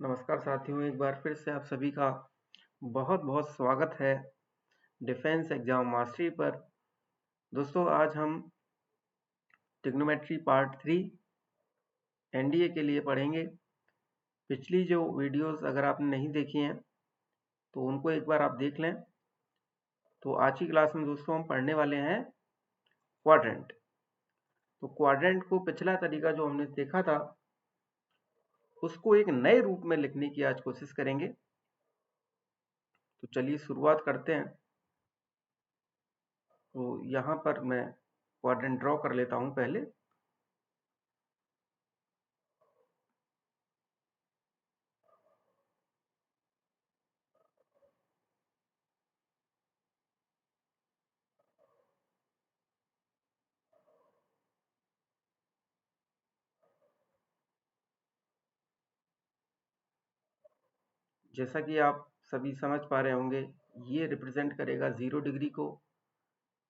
नमस्कार साथियों, एक बार फिर से आप सभी का बहुत बहुत स्वागत है डिफेंस एग्जाम मास्टरी पर। दोस्तों, आज हम ट्रिग्नोमेट्री पार्ट 3 एनडीए के लिए पढ़ेंगे। पिछली जो वीडियोस अगर आपने नहीं देखी हैं तो उनको एक बार आप देख लें। तो आज की क्लास में दोस्तों हम पढ़ने वाले हैं क्वाड्रेंट। तो क्वाड्रेंट को पिछला तरीका जो हमने देखा था उसको एक नए रूप में लिखने की आज कोशिश करेंगे। तो चलिए शुरुआत करते हैं। तो यहाँ पर मैं क्वाड्रेंट ड्रॉ कर लेता हूँ पहले। जैसा कि आप सभी समझ पा रहे होंगे, ये रिप्रेजेंट करेगा 0 डिग्री को,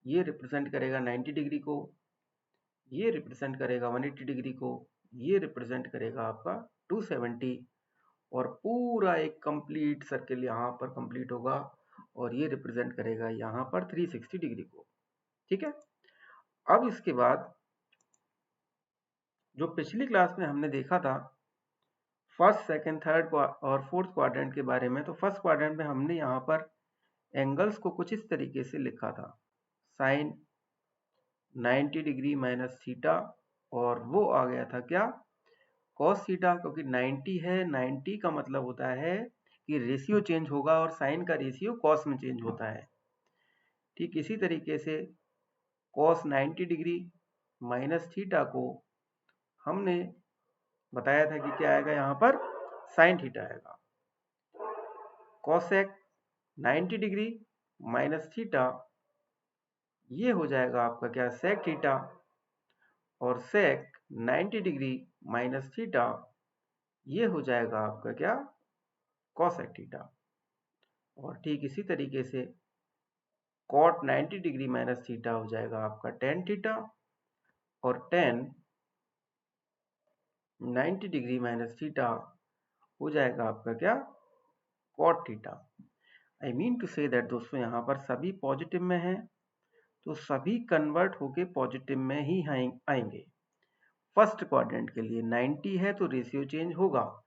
ये रिप्रेजेंट करेगा 90 डिग्री को, ये रिप्रेजेंट करेगा 180 डिग्री को, ये रिप्रेजेंट करेगा आपका 270 और पूरा एक कंप्लीट सर्किल यहाँ पर कंप्लीट होगा और ये रिप्रेजेंट करेगा यहाँ पर 360 डिग्री को। ठीक है। अब इसके बाद जो पिछली क्लास में हमने देखा था फर्स्ट, सेकंड, थर्ड और फोर्थ क्वाड्रेंट के बारे में, तो फर्स्ट क्वाड्रेंट में हमने यहाँ पर एंगल्स को कुछ इस तरीके से लिखा था, साइन 90 डिग्री माइनस थीटा, और वो आ गया था क्या, कॉस थीटा। क्योंकि 90 है, 90 का मतलब होता है कि रेशियो चेंज होगा और साइन का रेशियो कॉस में चेंज होता है। ठीक इसी तरीके से कॉस 90 डिग्री माइनस थीटा को हमने बताया था कि क्या आएगा, यहाँ पर साइन थीटा आएगा। कॉसेक 90 डिग्री माइनस थीटा, ये हो जाएगा आपका क्या, सेक थीटा, और सेक 90 डिग्री माइनस थीटा, ये हो जाएगा आपका क्या, कॉसेक थीटा। और ठीक इसी तरीके से कॉट 90 डिग्री माइनस थीटा हो जाएगा आपका टेन थीटा, और टेन 90 डिग्री माइनस थीटा हो जाएगा आपका क्या, cot theta. I mean to say that दोस्तों, यहाँ पर सभी पॉजिटिव में हैं तो सभी कन्वर्ट होके पॉजिटिव में ही आएंगे। फर्स्ट क्वाड्रेंट के लिए 90 है तो रेशियो चेंज होगा,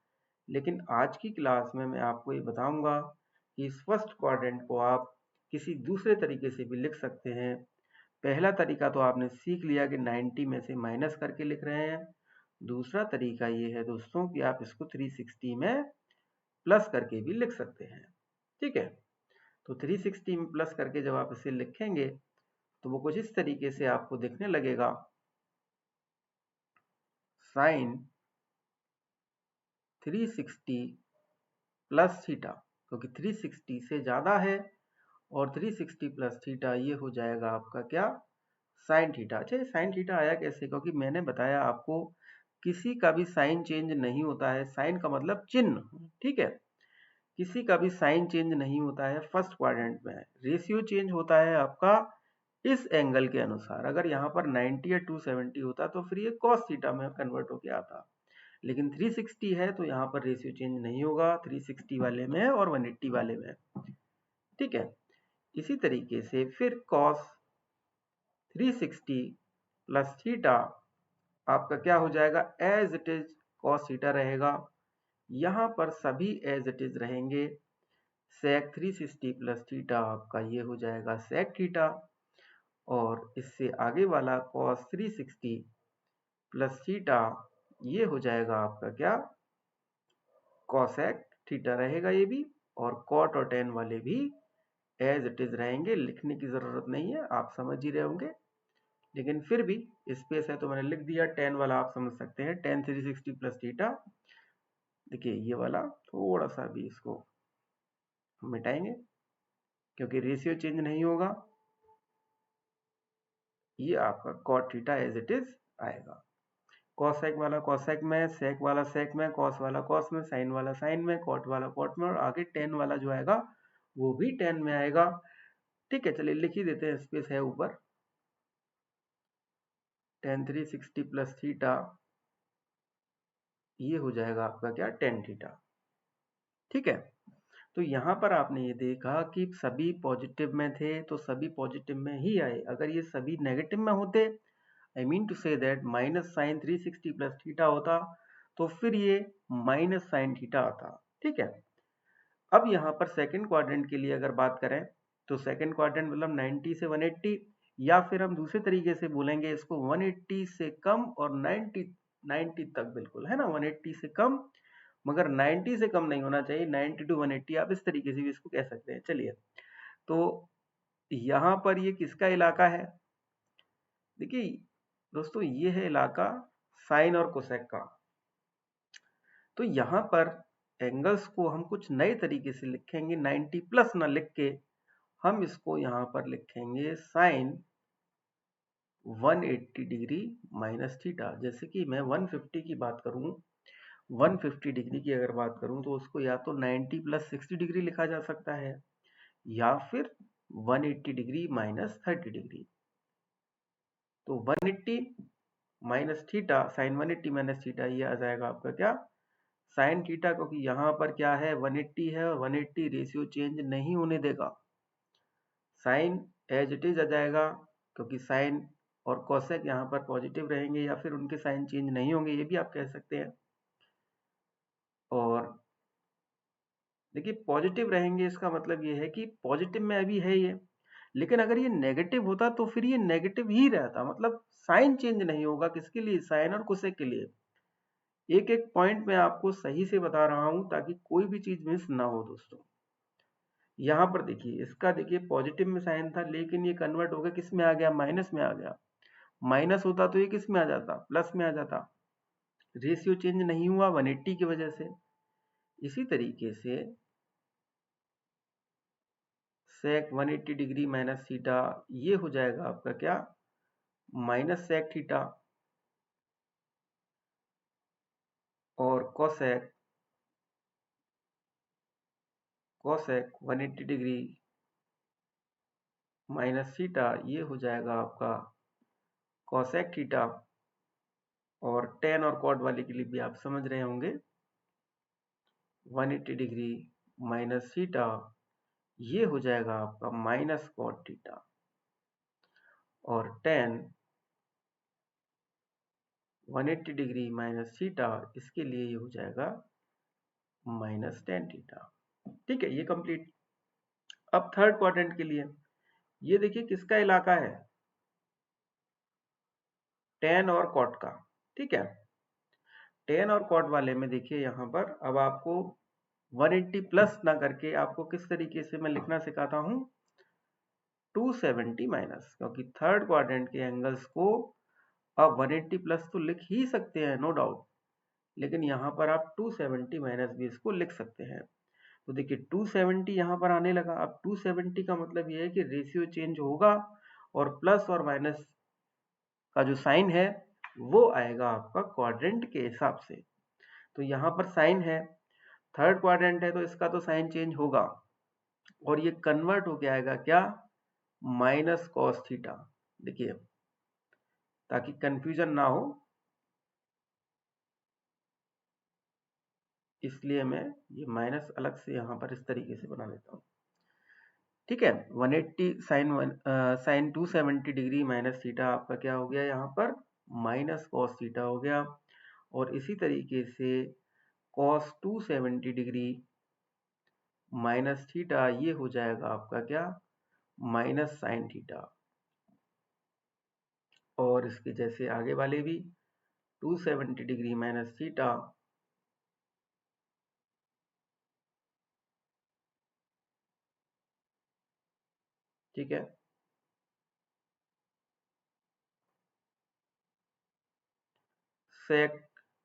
लेकिन आज की क्लास में मैं आपको ये बताऊंगा कि इस फर्स्ट क्वाड्रेंट को आप किसी दूसरे तरीके से भी लिख सकते हैं। पहला तरीका तो आपने सीख लिया कि 90 में से माइनस करके लिख रहे हैं। दूसरा तरीका ये है दोस्तों कि आप इसको 360 में प्लस करके भी लिख सकते हैं। ठीक है। तो 360 में प्लस करके जब आप इसे लिखेंगे तो वो कुछ इस तरीके से आपको दिखने लगेगा, साइन 360 प्लस थीटा, क्योंकि 360 से ज्यादा है, और 360 प्लस थीटा ये हो जाएगा आपका क्या, साइन थीटा। अच्छा, साइन थीटा आया कैसे, क्योंकि मैंने बताया आपको किसी का भी साइन चेंज नहीं होता है। साइन का मतलब चिन्ह, ठीक है। किसी का भी साइन चेंज नहीं होता है फर्स्ट क्वाड्रेंट में। रेशियो चेंज होता है आपका इस एंगल के अनुसार। अगर यहाँ पर 90 या 270 होता तो फिर ये कॉस थीटा में कन्वर्ट होके आता, लेकिन 360 है तो यहाँ पर रेशियो चेंज नहीं होगा, 360 वाले में और 180 वाले में। ठीक है। इसी तरीके से फिर cos 360 प्लस थीटा आपका क्या हो जाएगा, as it is cos theta रहेगा। यहाँ पर सभी एज इट इज रहेंगे। sec 360 प्लस थीटा आपका ये हो जाएगा sec थीटा, और इससे आगे वाला cos 360 प्लस थीटा ये हो जाएगा आपका क्या, cosec थीटा रहेगा ये भी। और cot और tan वाले भी एज इट इज रहेंगे, लिखने की जरूरत नहीं है, आप समझ ही रहे होंगे। लेकिन फिर भी स्पेस है तो मैंने लिख दिया। tan वाला आप समझ सकते हैं, tan 360 प्लस थीटा। देखिए ये वाला थोड़ा सा भी इसको मिटाएंगे क्योंकि रेशियो चेंज नहीं होगा। ये आपका cot theta as it is आएगा। कॉसेक वाला कॉसेक में, सेक वाला सेक में, कॉस वाला कॉस में, साइन वाला साइन में, कॉट वाला कॉट में, और आगे टेन वाला जो आएगा वो भी टेन में आएगा। ठीक है, चलिए लिख ही देते हैं, स्पेस है ऊपर। tan 360 प्लस थीटा ये हो जाएगा आपका क्या, tan थीटा। ठीक है, तो यहाँ पर आपने ये देखा कि सभी पॉजिटिव में थे तो सभी पॉजिटिव में ही आए। अगर ये सभी नेगेटिव में होते, I mean to say that minus sine 360 plus theta होता, तो फिर ये माइनस साइन थीटा आता। ठीक है, अब यहाँ पर सेकंड क्वाड्रेंट के लिए अगर बात करें तो सेकंड क्वाड्रेंट मतलब 90 से 180, या फिर हम दूसरे तरीके से बोलेंगे इसको 180 से कम और 90 तक, बिल्कुल है ना, 180 से कम मगर 90 से कम नहीं होना चाहिए, 90 टू 180 आप इस तरीके से भी इसको कह सकते हैं। चलिए, तो यहाँ पर ये किसका इलाका है? देखिए दोस्तों, ये है इलाका साइन और कोसेक का। तो यहाँ पर एंगल्स को हम कुछ नए तरीके से लिखेंगे, 90 प्लस ना लिख के हम इसको यहाँ पर लिखेंगे साइन 180 डिग्री माइनस थीटा। जैसे कि मैं 150 की बात करूँ, 150 डिग्री की अगर बात करूँ तो उसको या तो 90 प्लस 60 डिग्री लिखा जा सकता है या फिर 180 डिग्री माइनस 30 डिग्री। तो 180 minus theta, sine 180 minus theta, ये आ जाएगा आपका क्या, साइन थीटा, क्योंकि यहाँ पर क्या है 180 है और 180 रेशियो चेंज नहीं होने देगा। साइन एज इट इज आ जाएगा क्योंकि साइन और कोसेक यहाँ पर पॉजिटिव रहेंगे या फिर उनके साइन चेंज नहीं होंगे, ये भी आप कह सकते हैं। और देखिए पॉजिटिव रहेंगे इसका मतलब ये है कि पॉजिटिव में अभी है ये, लेकिन अगर ये नेगेटिव होता तो फिर ये नेगेटिव ही रहता, मतलब साइन चेंज नहीं होगा। किसके लिए? साइन और कोसेक के लिए। एक एक पॉइंट मैं आपको सही से बता रहा हूं ताकि कोई भी चीज मिस ना हो दोस्तों। यहाँ पर देखिए, इसका देखिए पॉजिटिव में साइन था लेकिन ये कन्वर्ट हो गया, किस में आ गया? माइनस में आ गया। माइनस होता तो ये किस में आ जाता? प्लस में आ जाता। रेशियो चेंज नहीं हुआ 180 की वजह से। इसी तरीके से सेक 180 डिग्री माइनस थीटा, ये हो जाएगा आपका क्या, माइनस सेक थीटा। और कोसेक 180 डिग्री माइनस थीटा, ये हो जाएगा आपका कोसेक थीटा। और टेन और कॉट वाले के लिए भी आप समझ रहे होंगे, 180 डिग्री माइनस थीटा, ये हो जाएगा आपका माइनस कॉट थीटा। और टेन 180 डिग्री माइनस थीटा, इसके लिए ये हो जाएगा माइनस टेन थीटा। ठीक है, ये कंप्लीट। अब थर्ड क्वाड्रेंट के लिए ये देखिए किसका इलाका है, टेन और कॉट का। ठीक है, टेन और कॉट वाले में देखिए यहाँ पर अब आपको 180 प्लस ना करके आपको किस तरीके से मैं लिखना सिखाता हूं, 270 माइनस, क्योंकि थर्ड क्वाड्रेंट के एंगल्स को आप 180 प्लस तो लिख ही सकते हैं नो डाउट, लेकिन यहाँ पर आप 270 माइनस भी इसको लिख सकते हैं। तो देखिए 270 यहाँ पर आने लगा। अब 270 का मतलब ये है कि रेशियो चेंज होगा और प्लस और माइनस का जो साइन है वो आएगा आपका क्वाड्रेंट के हिसाब से। तो यहाँ पर साइन है, थर्ड क्वाड्रेंट है तो इसका तो साइन चेंज होगा और ये कन्वर्ट होके आएगा क्या, माइनस कॉस थीटा। देखिए ताकि कंफ्यूजन ना हो इसलिए मैं ये माइनस अलग से यहाँ पर इस तरीके से बना देता हूँ। ठीक है, 180 साइन 270 डिग्री माइनस थीटा आपका क्या हो गया, यहाँ पर माइनस कॉस थीटा हो गया। और इसी तरीके से कॉस 270 डिग्री माइनस थीटा, ये हो जाएगा आपका क्या, माइनस साइन थीटा। और इसके जैसे आगे वाले भी 270 डिग्री माइनस थीटा, ठीक है, सेक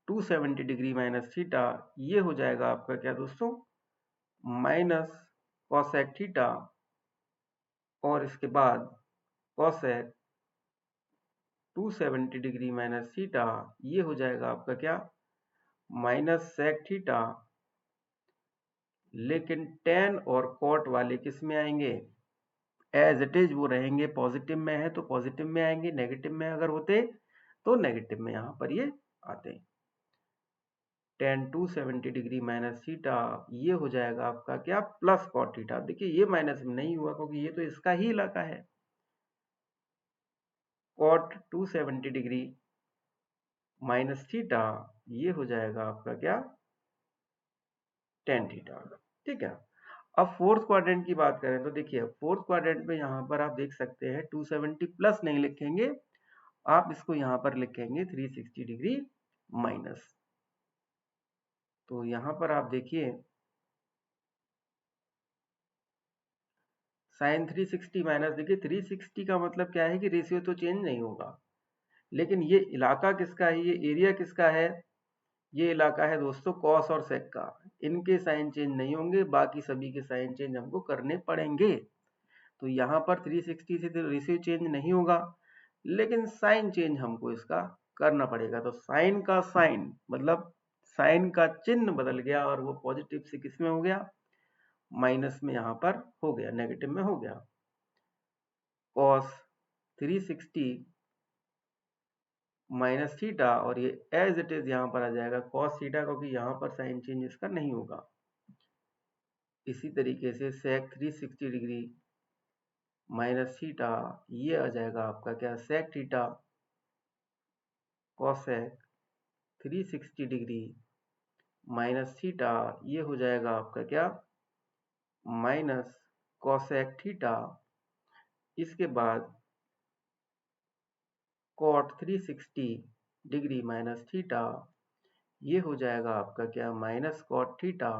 270 डिग्री माइनस थीटा, ये हो जाएगा आपका क्या दोस्तों, माइनस कॉसेक थीटा। और इसके बाद कॉसेक 270 डिग्री माइनस थीटा, ये हो जाएगा आपका क्या, माइनस सेक थीटा। लेकिन टेन और कॉट वाले किस में आएंगे, एज इट इज वो रहेंगे, पॉजिटिव में है तो पॉजिटिव में आएंगे, नेगेटिव में अगर होते तो नेगेटिव में यहाँ पर ये आते। tan 270 डिग्री माइनस थीटा, ये हो जाएगा आपका क्या, प्लस कॉट थीटा। देखिए ये माइनस में नहीं हुआ क्योंकि ये तो इसका ही इलाका है। कॉट 270 डिग्री माइनस थीटा, ये हो जाएगा आपका क्या, tan थीटा। ठीक है। अब फोर्थ क्वाड्रेंट की बात करें तो देखिए फोर्थ क्वाड्रेंट में यहाँ पर आप देख सकते हैं 270 प्लस नहीं लिखेंगे, आप इसको यहाँ पर लिखेंगे 360 डिग्री माइनस। तो यहाँ पर आप देखिए साइन 360 माइनस, देखिए 360 का मतलब क्या है कि रेशियो तो चेंज नहीं होगा, लेकिन ये इलाका किसका है, ये एरिया किसका है, ये इलाका है दोस्तों कॉस और सेक का। इनके साइन चेंज नहीं होंगे, बाकी सभी के साइन चेंज हमको करने पड़ेंगे। तो यहाँ पर 360 से तो रेशियो चेंज नहीं होगा, लेकिन साइन चेंज हमको इसका करना पड़ेगा। तो साइन का साइन मतलब साइन का चिन्ह बदल गया और वो पॉजिटिव से किस में हो गया, माइनस में यहाँ पर हो गया, नेगेटिव में हो गया। कॉस 360 माइनस थीटा, और ये एज इट इज यहाँ पर आ जाएगा कॉस थीटा, क्योंकि यहाँ पर साइन चेंज इसका नहीं होगा। इसी तरीके से सेक 360 डिग्री माइनस थीटा, ये आ जाएगा आपका क्या, sec theta cosec 360 degree minus theta, ये हो जाएगा आपका क्या, माइनस कॉसेक थीटा। इसके बाद कॉट 360 डिग्री माइनस थीटा, ये हो जाएगा आपका क्या, माइनस कॉट थीटा।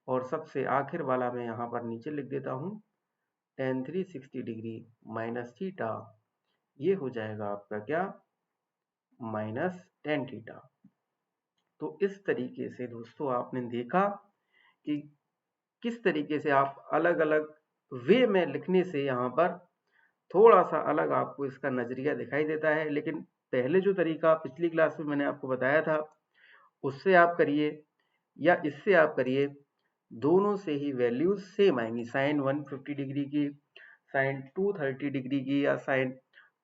और सबसे आखिर वाला मैं यहाँ पर नीचे लिख देता हूँ tan 360 डिग्री माइनस थीटा, ये हो जाएगा आपका क्या, माइनस tan थीटा। तो इस तरीके से दोस्तों आपने देखा कि किस तरीके से आप अलग अलग वे में लिखने से यहाँ पर थोड़ा सा अलग आपको इसका नजरिया दिखाई देता है। लेकिन पहले जो तरीका पिछली क्लास में मैंने आपको बताया था उससे आप करिए या इससे आप करिए, दोनों से ही वैल्यूज सेम आएंगी। साइन 150 डिग्री की, साइन 230 डिग्री की, या साइन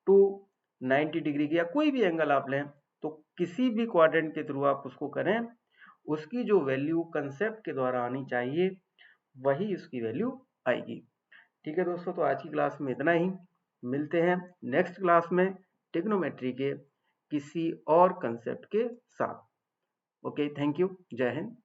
290 डिग्री की, या कोई भी एंगल आप लें, तो किसी भी क्वाड्रेंट के थ्रू आप उसको करें, उसकी जो वैल्यू कंसेप्ट के द्वारा आनी चाहिए वही उसकी वैल्यू आएगी। ठीक है दोस्तों, तो आज की क्लास में इतना ही। मिलते हैं नेक्स्ट क्लास में ट्रिग्नोमेट्री के किसी और कंसेप्ट के साथ। ओके, थैंक यू, जय हिंद।